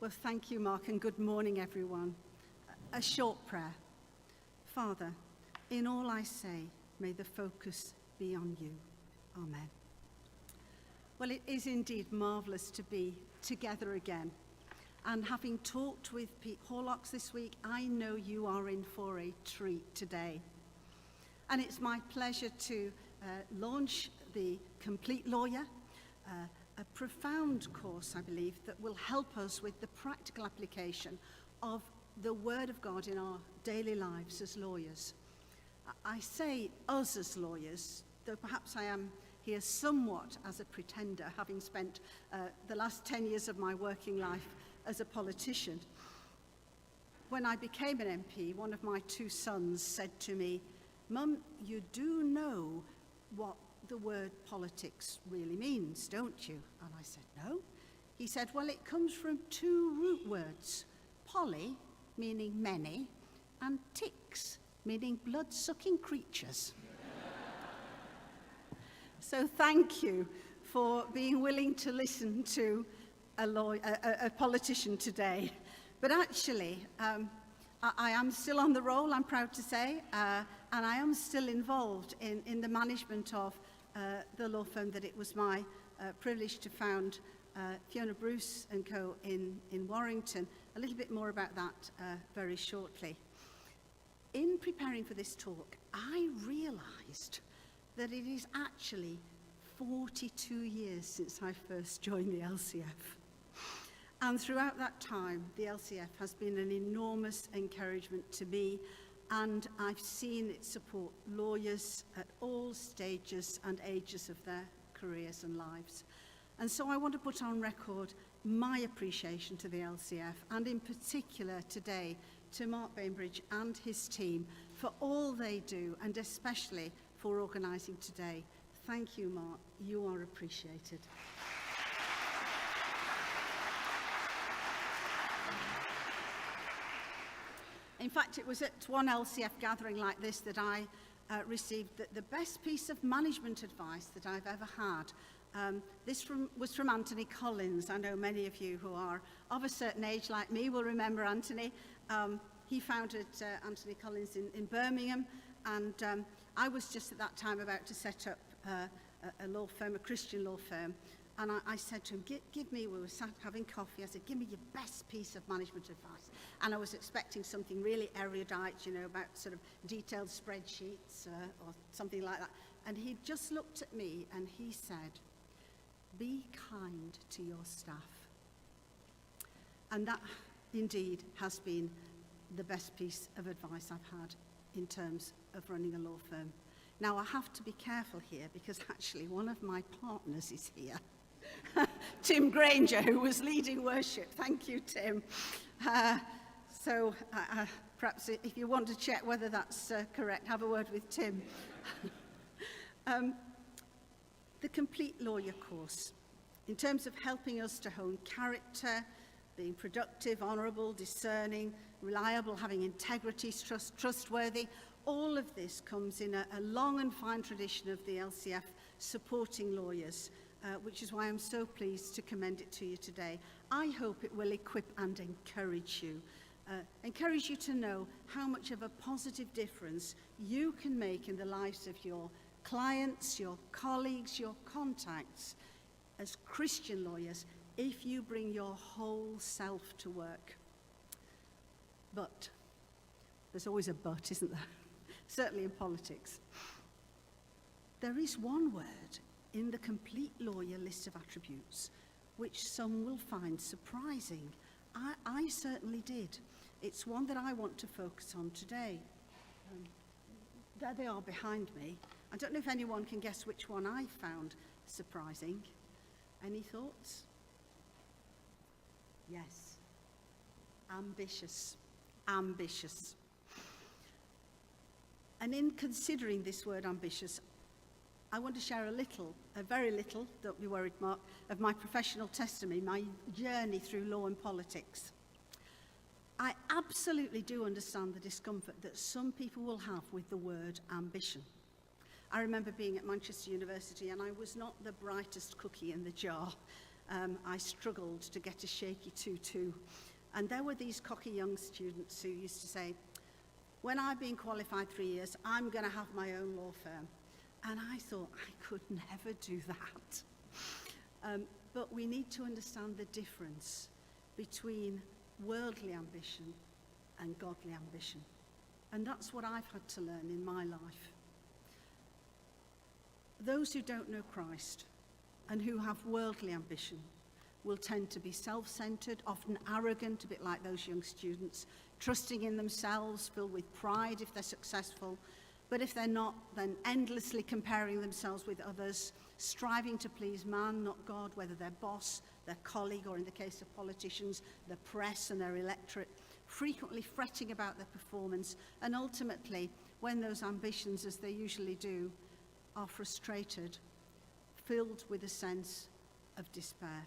Well, thank you, Mark, and good morning, everyone. A short prayer. Father, in all I say, may the focus be on you. Amen. Well, it is indeed marvellous to be together again. And having talked with Pete Horlocks this week, I know you are in for a treat today. And it's my pleasure to launch the Complete Lawyer, a profound course, I believe, that will help us with the practical application of the Word of God in our daily lives as lawyers. I say us as lawyers, though perhaps I am here somewhat as a pretender, having spent the last 10 years of my working life as a politician. When I became an MP, one of my two sons said to me, "Mum, you do know what the word politics really means, don't you?" And I said, "No." He said, "Well, it comes from two root words, poly, meaning many, and ticks, meaning blood-sucking creatures." So thank you for being willing to listen to a politician today. But actually, I am still on the roll, I'm proud to say, and I am still involved in the management of the law firm that it was my privilege to found, Fiona Bruce and Co. in Warrington. A little bit more about that very shortly. In preparing for this talk, I realised that it is actually 42 years since I first joined the LCF. And throughout that time, the LCF has been an enormous encouragement to me, and I've seen it support lawyers at all stages and ages of their careers and lives. And so I want to put on record my appreciation to the LCF, and in particular today to Mark Bainbridge and his team for all they do, and especially for organising today. Thank you, Mark. You are appreciated. In fact, it was at one LCF gathering like this that I received the best piece of management advice that I've ever had. This was from Anthony Collins. I know many of you who are of a certain age like me will remember Anthony. He founded Anthony Collins in Birmingham, and I was just at that time about to set up a law firm, a Christian law firm. And I said to him, give me, we were sat having coffee, I said, give me your best piece of management advice. And I was expecting something really erudite, about sort of detailed spreadsheets or something like that. And he just looked at me and he said, "Be kind to your staff." And that indeed has been the best piece of advice I've had in terms of running a law firm. Now, I have to be careful here because actually one of my partners is here. Tim Granger, who was leading worship. Thank you, Tim. So perhaps if you want to check whether that's correct, have a word with Tim. The Complete Lawyer course, in terms of helping us to hone character, being productive, honourable, discerning, reliable, having integrity, trustworthy, all of this comes in a long and fine tradition of the LCF supporting lawyers, which is why I'm so pleased to commend it to you today. I hope it will equip and encourage you to know how much of a positive difference you can make in the lives of your clients, your colleagues, your contacts as Christian lawyers if you bring your whole self to work. But there's always a but, isn't there? Certainly in politics. There is one word in the Complete Lawyer list of attributes which some will find surprising. I certainly did. It's one that I want to focus on today. There they are behind me. I don't know if anyone can guess which one I found surprising. Any thoughts? Yes. Ambitious. Ambitious. And in considering this word ambitious, I want to share a very little, don't be worried, Mark, of my professional testimony, my journey through law and politics. I absolutely do understand the discomfort that some people will have with the word ambition. I remember being at Manchester University and I was not the brightest cookie in the jar. I struggled to get a shaky 2-2. And there were these cocky young students who used to say, when I've been qualified 3 years, I'm going to have my own law firm. And I thought, I could never do that. But we need to understand the difference between worldly ambition and godly ambition. And that's what I've had to learn in my life. Those who don't know Christ and who have worldly ambition will tend to be self-centered, often arrogant, a bit like those young students, trusting in themselves, filled with pride if they're successful. But if they're not, then endlessly comparing themselves with others, striving to please man, not God, whether their boss, their colleague, or in the case of politicians, the press and their electorate, frequently fretting about their performance, and ultimately, when those ambitions, as they usually do, are frustrated, filled with a sense of despair.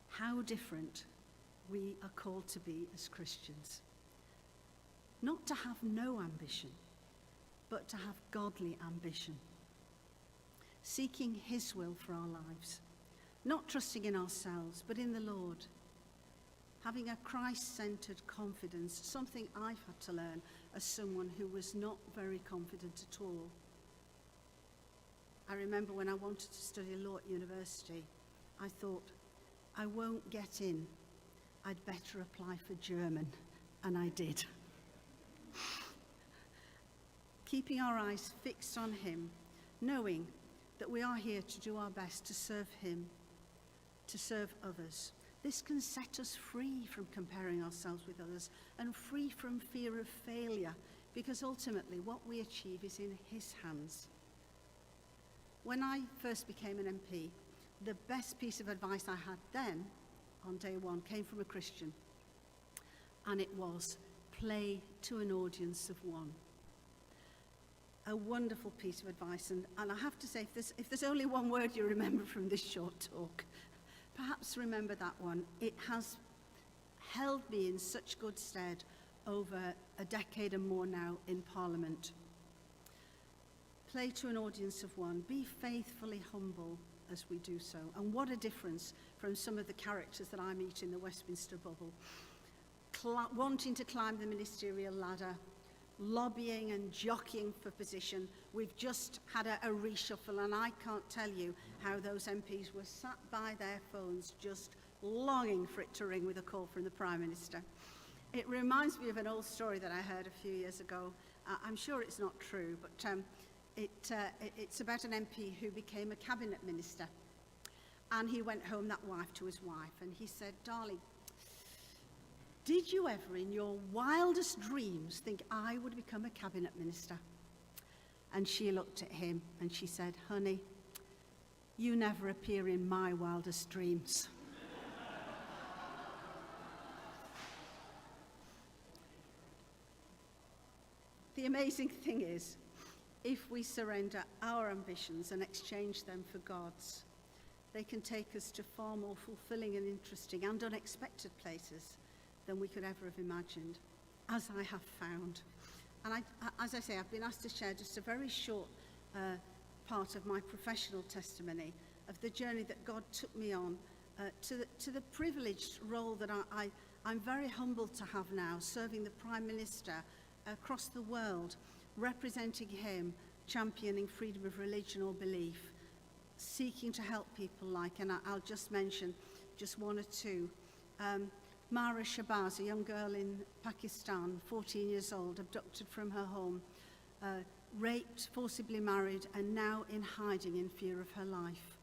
How different we are called to be as Christians. Not to have no ambition, but to have godly ambition. Seeking his will for our lives. Not trusting in ourselves, but in the Lord. Having a Christ-centered confidence, something I've had to learn as someone who was not very confident at all. I remember when I wanted to study law at university, I thought, I won't get in. I'd better apply for German, and I did. Keeping our eyes fixed on him, knowing that we are here to do our best to serve him, to serve others. This can set us free from comparing ourselves with others and free from fear of failure, because ultimately what we achieve is in his hands. When I first became an MP, the best piece of advice I had then, on day one, came from a Christian, and it was, play to an audience of one. A wonderful piece of advice, and I have to say, if there's only one word you remember from this short talk, perhaps remember that one. It has held me in such good stead over a decade and more now in Parliament. Play to an audience of one. Be faithfully humble as we do so. And what a difference from some of the characters that I meet in the Westminster bubble. Wanting to climb the ministerial ladder, lobbying and jockeying for position. We've just had a reshuffle, and I can't tell you how those MPs were sat by their phones just longing for it to ring with a call from the Prime Minister. It reminds me of an old story that I heard a few years ago. I'm sure it's not true, but it's about an MP who became a cabinet minister. And he went home that wife to his wife, and he said, darling, did you ever in your wildest dreams think I would become a cabinet minister? And she looked at him and she said, honey, you never appear in my wildest dreams. The amazing thing is, if we surrender our ambitions and exchange them for God's, they can take us to far more fulfilling and interesting and unexpected places than we could ever have imagined, as I have found. And as I say, I've been asked to share just a very short part of my professional testimony of the journey that God took me on to the privileged role that I'm very humbled to have now, serving the Prime Minister across the world, representing him, championing freedom of religion or belief, seeking to help people like, and I'll just mention just one or two. Mara Shabazz, a young girl in Pakistan, 14 years old, abducted from her home, raped, forcibly married, and now in hiding in fear of her life.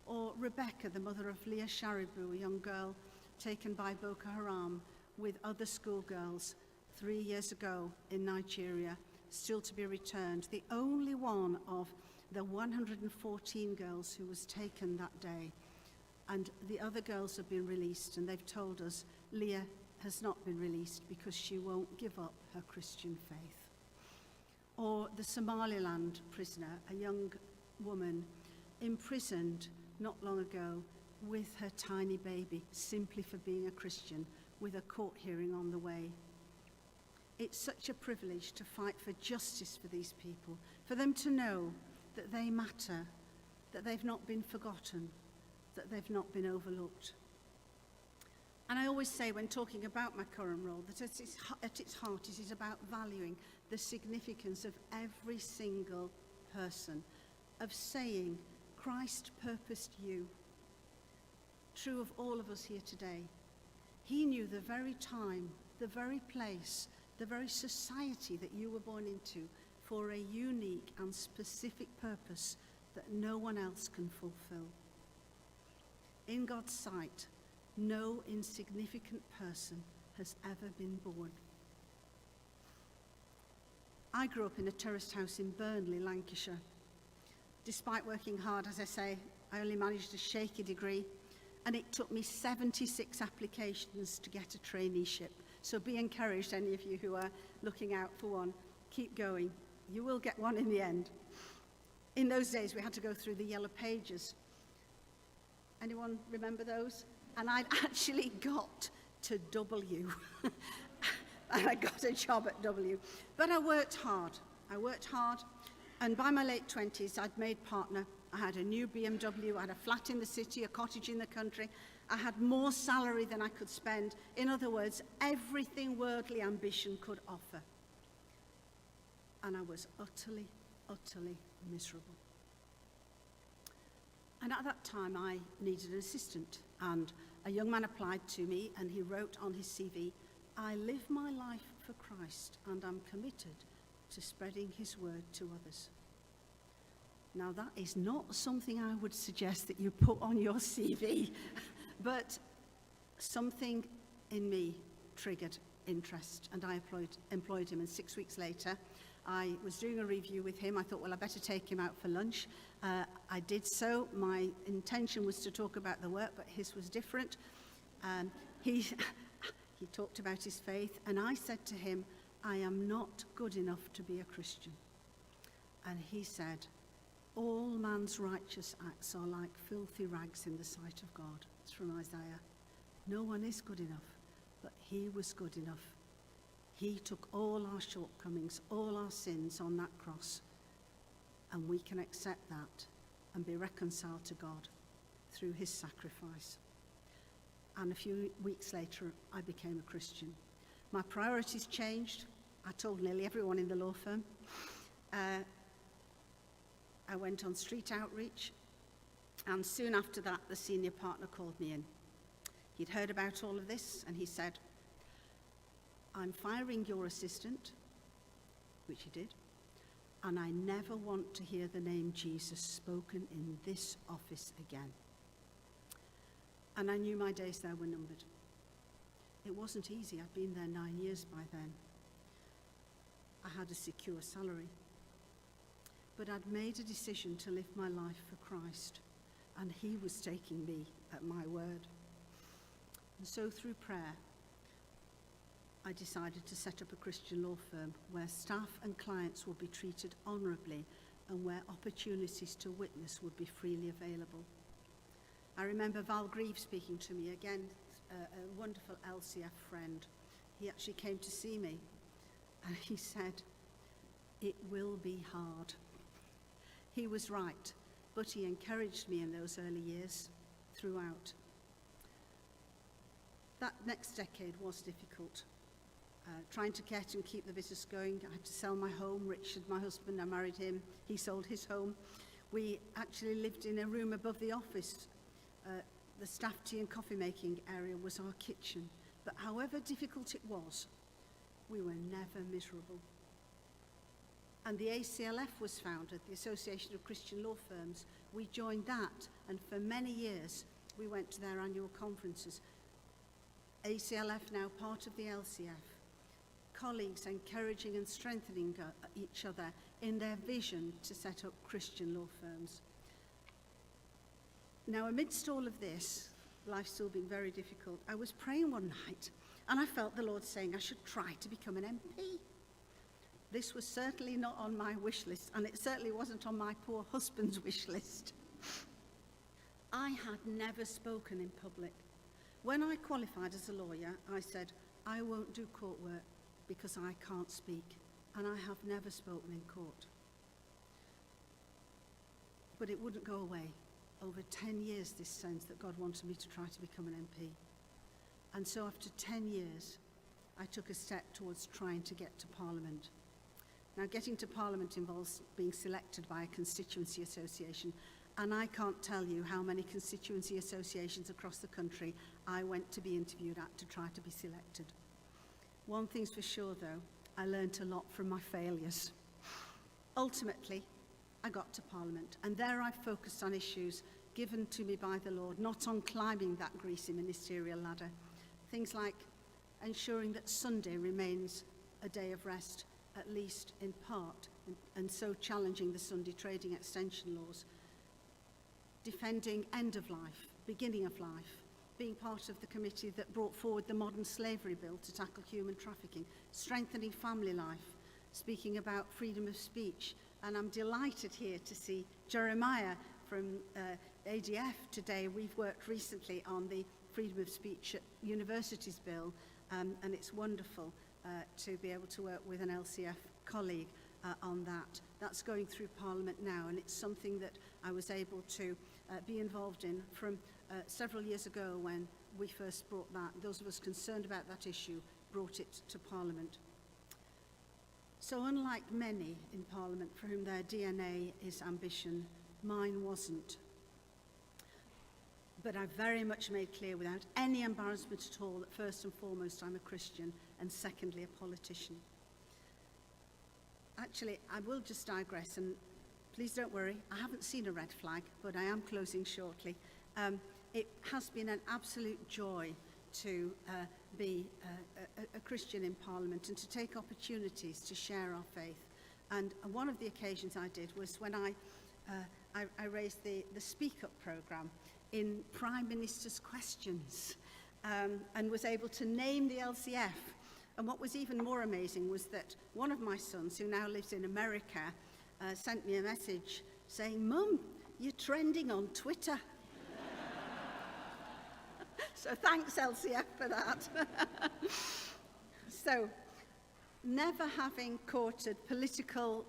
Or Rebecca, the mother of Leah Sharibu, a young girl taken by Boko Haram with other schoolgirls 3 years ago in Nigeria, still to be returned, the only one of the 114 girls who was taken that day. And the other girls have been released, and they've told us Leah has not been released because she won't give up her Christian faith. Or the Somaliland prisoner, a young woman imprisoned not long ago with her tiny baby, simply for being a Christian, with a court hearing on the way. It's such a privilege to fight for justice for these people, for them to know that they matter, that they've not been forgotten, that they've not been overlooked. And I always say when talking about my current role that at its heart it is about valuing the significance of every single person, of saying, Christ purposed you. True of all of us here today. He knew the very time, the very place, the very society that you were born into for a unique and specific purpose that no one else can fulfill. In God's sight, no insignificant person has ever been born. I grew up in a terraced house in Burnley, Lancashire. Despite working hard, as I say, I only managed a shaky degree, and it took me 76 applications to get a traineeship. So be encouraged, any of you who are looking out for one. Keep going. You will get one in the end. In those days, we had to go through the yellow pages. Anyone remember those? And I'd actually got to W. And I got a job at W. But I worked hard, and by my late 20s, I'd made partner. I had a new BMW, I had a flat in the city, a cottage in the country. I had more salary than I could spend. In other words, everything worldly ambition could offer. And I was utterly, utterly miserable. And at that time, I needed an assistant, and a young man applied to me, and he wrote on his CV, I live my life for Christ, and I'm committed to spreading his word to others. Now, that is not something I would suggest that you put on your CV, but something in me triggered interest, and I employed him, and 6 weeks later, I was doing a review with him. I thought, well, I better take him out for lunch. I did so. My intention was to talk about the work, but his was different. He talked about his faith, and I said to him, I am not good enough to be a Christian. And he said, all man's righteous acts are like filthy rags in the sight of God. It's from Isaiah. No one is good enough, but he was good enough. He took all our shortcomings, all our sins on that cross, and we can accept that and be reconciled to God through his sacrifice. And a few weeks later, I became a Christian. My priorities changed. I told nearly everyone in the law firm. I went on street outreach, and soon after that, the senior partner called me in. He'd heard about all of this, and he said, I'm firing your assistant, which he did, and I never want to hear the name Jesus spoken in this office again. And I knew my days there were numbered. It wasn't easy. I'd been there 9 years by then. I had a secure salary. But I'd made a decision to live my life for Christ, and he was taking me at my word. And so through prayer, I decided to set up a Christian law firm where staff and clients would be treated honourably and where opportunities to witness would be freely available. I remember Val Grieve speaking to me, again, a wonderful LCF friend. He actually came to see me, and he said, it will be hard. He was right, but he encouraged me in those early years throughout. That next decade was difficult. Trying to get and keep the business going. I had to sell my home. Richard, my husband, I married him. He sold his home. We actually lived in a room above the office. The staff tea and coffee making area was our kitchen. But however difficult it was, we were never miserable. And the ACLF was founded, the Association of Christian Law Firms. We joined that, and for many years we went to their annual conferences. ACLF now part of the LCF. Colleagues encouraging and strengthening each other in their vision to set up Christian law firms. Now, amidst all of this, life still being very difficult, I was praying one night, and I felt the Lord saying I should try to become an MP. This was certainly not on my wish list, and it certainly wasn't on my poor husband's wish list. I had never spoken in public. When I qualified as a lawyer, I said, I won't do court work because I can't speak, and I have never spoken in court. But it wouldn't go away. over 10 years this sense that God wanted me to try to become an MP. And so after 10 years, I took a step towards trying to get to Parliament. Now, getting to Parliament involves being selected by a constituency association, and I can't tell you how many constituency associations across the country I went to be interviewed at to try to be selected. One thing's for sure, though, I learnt a lot from my failures. Ultimately, I got to Parliament, and there I focused on issues given to me by the Lord, not on climbing that greasy ministerial ladder. Things like ensuring that Sunday remains a day of rest, at least in part, and so challenging the Sunday trading extension laws, defending end of life, beginning of life, being part of the committee that brought forward the modern slavery bill to tackle human trafficking, strengthening family life, speaking about freedom of speech. And I'm delighted here to see Jeremiah from ADF today. We've worked recently on the freedom of speech at universities bill, and it's wonderful to be able to work with an LCF colleague on that. That's going through Parliament now, and it's something that I was able to be involved in from several years ago when we first brought that. Those of us concerned about that issue brought it to Parliament. So unlike many in Parliament for whom their DNA is ambition, mine wasn't. But I very much made clear without any embarrassment at all that first and foremost I'm a Christian and secondly a politician. Actually, I will just digress, and please don't worry, I haven't seen a red flag, but I am closing shortly. It has been an absolute joy to be a Christian in Parliament and to take opportunities to share our faith. And one of the occasions I did was when I raised the Speak Up programme in Prime Minister's Questions and was able to name the LCF. And what was even more amazing was that one of my sons, who now lives in America, sent me a message saying, "Mum, you're trending on Twitter." So thanks, LCF, for that. So, never having courted political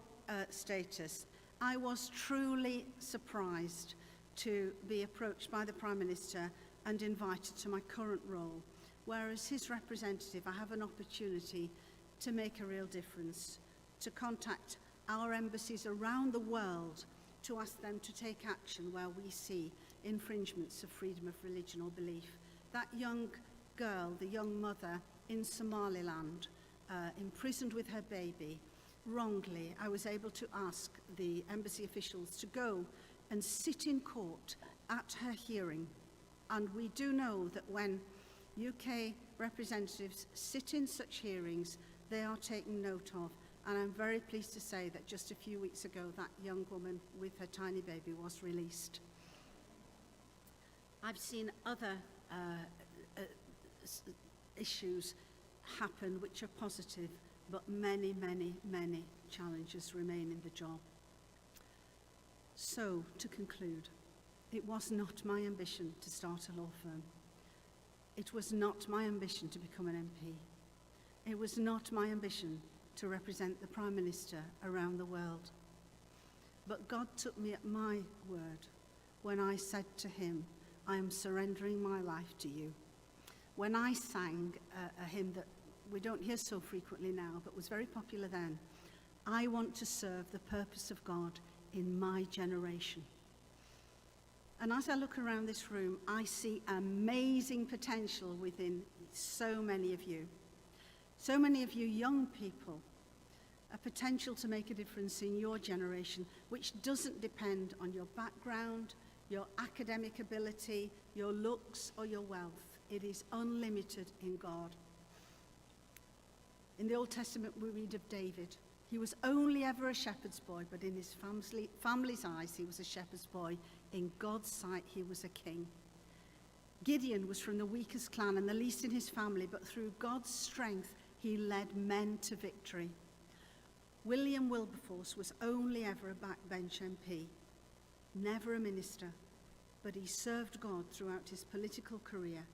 status, I was truly surprised to be approached by the Prime Minister and invited to my current role, whereas his representative, I have an opportunity to make a real difference, to contact our embassies around the world to ask them to take action where we see infringements of freedom of religion or belief. That young girl, the young mother in Somaliland, imprisoned with her baby, wrongly, I was able to ask the embassy officials to go and sit in court at her hearing. And we do know that when UK representatives sit in such hearings, they are taken note of. And I'm very pleased to say that just a few weeks ago, that young woman with her tiny baby was released. I've seen other issues happen which are positive, but many, many, many challenges remain in the job. So, to conclude, it was not my ambition to start a law firm. It was not my ambition to become an MP. It was not my ambition to represent the Prime Minister around the world. But God took me at my word when I said to him, "I am surrendering my life to you." When I sang a hymn that we don't hear so frequently now, but was very popular then, "I want to serve the purpose of God in my generation." And as I look around this room, I see amazing potential within so many of you. So many of you young people, a potential to make a difference in your generation, which doesn't depend on your background, your academic ability, your looks, or your wealth. It is unlimited in God. In the Old Testament, we read of David. He was only ever a shepherd's boy, but in his family's eyes, he was a shepherd's boy. In God's sight, he was a king. Gideon was from the weakest clan and the least in his family, but through God's strength, he led men to victory. William Wilberforce was only ever a backbench MP, never a minister, but he served God throughout his political career,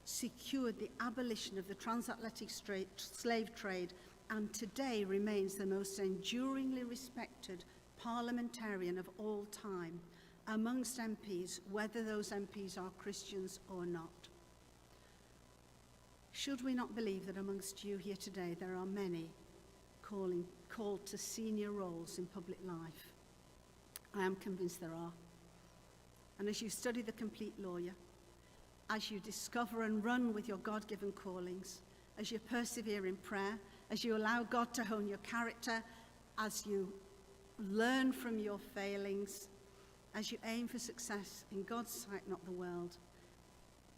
secured the abolition of the transatlantic slave trade, and today remains the most enduringly respected parliamentarian of all time. amongst MPs, whether those MPs are Christians or not. Should we not believe that amongst you here today there are many called to senior roles in public life? I am convinced there are. And as you study the complete lawyer, as you discover and run with your God-given callings, as you persevere in prayer, as you allow God to hone your character, as you learn from your failings, as you aim for success in God's sight, not the world,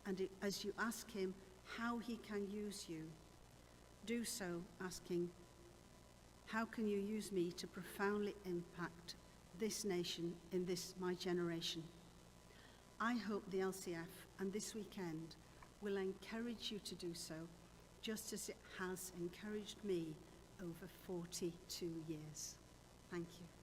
and as you ask him how he can use you, do so asking, how can you use me to profoundly impact this nation in this my generation? I hope the LCF and this weekend will encourage you to do so, just as it has encouraged me over 42 years. Thank you.